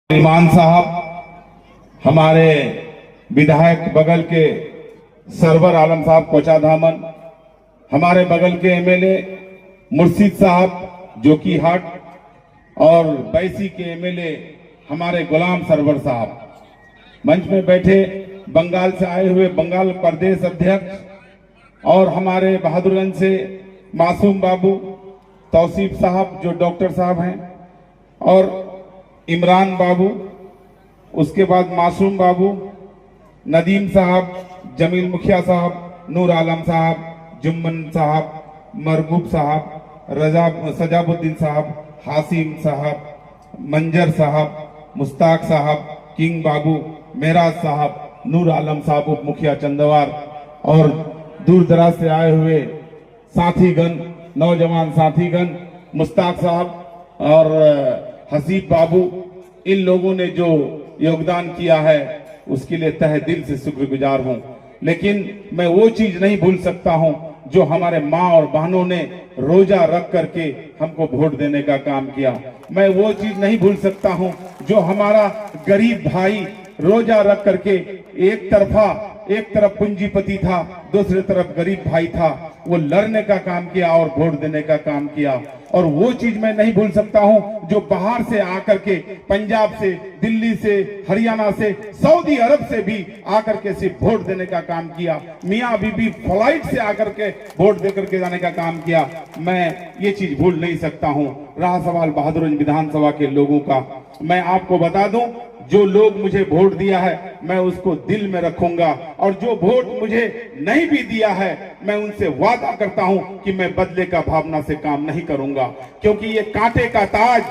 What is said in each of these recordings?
ईमान साहब, हमारे विधायक बगल के सरवर आलम साहब कोचाधामन, हमारे बगल के एमएलए मुर्शिद साहब जोकीहाट और बैसी के एमएलए हमारे गुलाम सरवर साहब, मंच में बैठे बंगाल से आए हुए बंगाल प्रदेश अध्यक्ष और हमारे बहादुरगंज से मासूम बाबू तौसीफ साहब जो डॉक्टर साहब हैं और इमरान बाबू, उसके बाद मासूम बाबू, नदीम साहब, जमील मुखिया साहब, नूर आलम साहब, जुम्मन साहब, मरगूब साहब, सजाबुद्दीन साहब, हासिम साहब, मंजर साहब, मुस्ताक साहब, किंग बाबू, मेराज साहब, नूर आलम साहब उप मुखिया चंदवार और दूर दराज से आए हुए साथीगण, नौजवान साथीगण, मुस्ताक साहब और हसीब बाबू, इन लोगों ने जो योगदान किया है उसके लिए तहे दिल से शुक्रगुजार हूं। लेकिन मैं वो चीज नहीं भूल सकता हूं जो हमारे माँ और बहनों ने रोजा रख करके हमको वोट देने का काम किया। मैं वो चीज नहीं भूल सकता हूं जो हमारा गरीब भाई रोजा रख करके एक तरफ पूंजीपति था, दूसरी तरफ गरीब भाई था, वो लड़ने का काम किया और वोट देने का काम किया। और वो चीज मैं नहीं भूल सकता हूं जो बाहर से आकर के, पंजाब से, दिल्ली से, हरियाणा से, सऊदी अरब से भी आकर के सिर्फ वोट देने का काम किया। मियाँ बीबी फ्लाइट से आकर के वोट देकर के जाने का काम किया। मैं ये चीज भूल नहीं सकता हूं। रहा सवाल बहादुरगंज विधानसभा के लोगों का, मैं आपको बता दूं, जो लोग मुझे वोट दिया है मैं उसको दिल में रखूंगा और जो वोट मुझे नहीं भी दिया है मैं उनसे वादा करता हूं कि मैं बदले का भावना से काम नहीं करूंगा। क्योंकि ये कांटे का ताज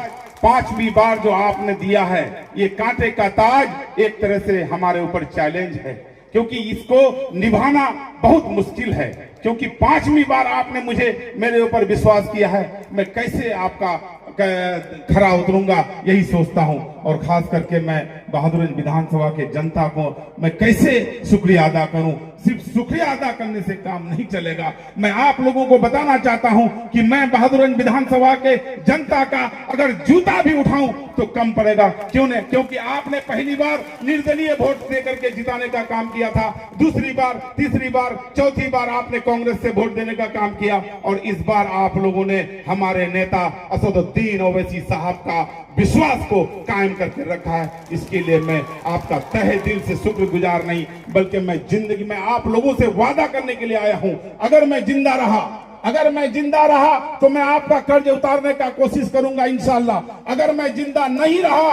5वीं बार जो आपने दिया है, ये कांटे का ताज एक तरह से हमारे ऊपर चैलेंज है, क्योंकि इसको निभाना बहुत मुश्किल है। क्योंकि 5वीं बार आपने मेरे ऊपर विश्वास किया है, मैं कैसे आपका खरा उतरूंगा यही सोचता हूं। और खास करके मैं बहादुरगंज विधानसभा के जनता को मैं कैसे शुक्रिया अदा करूं। सिर्फ शुक्रिया अदा करने से काम नहीं चलेगा। मैं आप लोगों को बताना चाहता हूं कि मैं बहादुरगंज विधानसभा के जनता का अगर जूता भी उठाऊं तो कम पड़ेगा। क्यों नहीं? क्योंकि आपने पहली बार निर्दलीय वोट देकर के जिताने का काम किया था, दूसरी बार, तीसरी बार, चौथी बार आपने कांग्रेस से वोट देने का काम किया और इस बार आप लोगों ने हमारे नेता असदुद्दीन ओवैसी साहब का विश्वास को कायम करके रखा है। इसके लिए मैं आपका तहे दिल से शुक्रगुजार नहीं, बल्कि मैं जिंदगी में आप लोगों से वादा करने के लिए आया हूं। अगर मैं जिंदा रहा तो मैं आपका कर्ज उतारने का कोशिश करूंगा इंशाअल्लाह। अगर मैं जिंदा नहीं रहा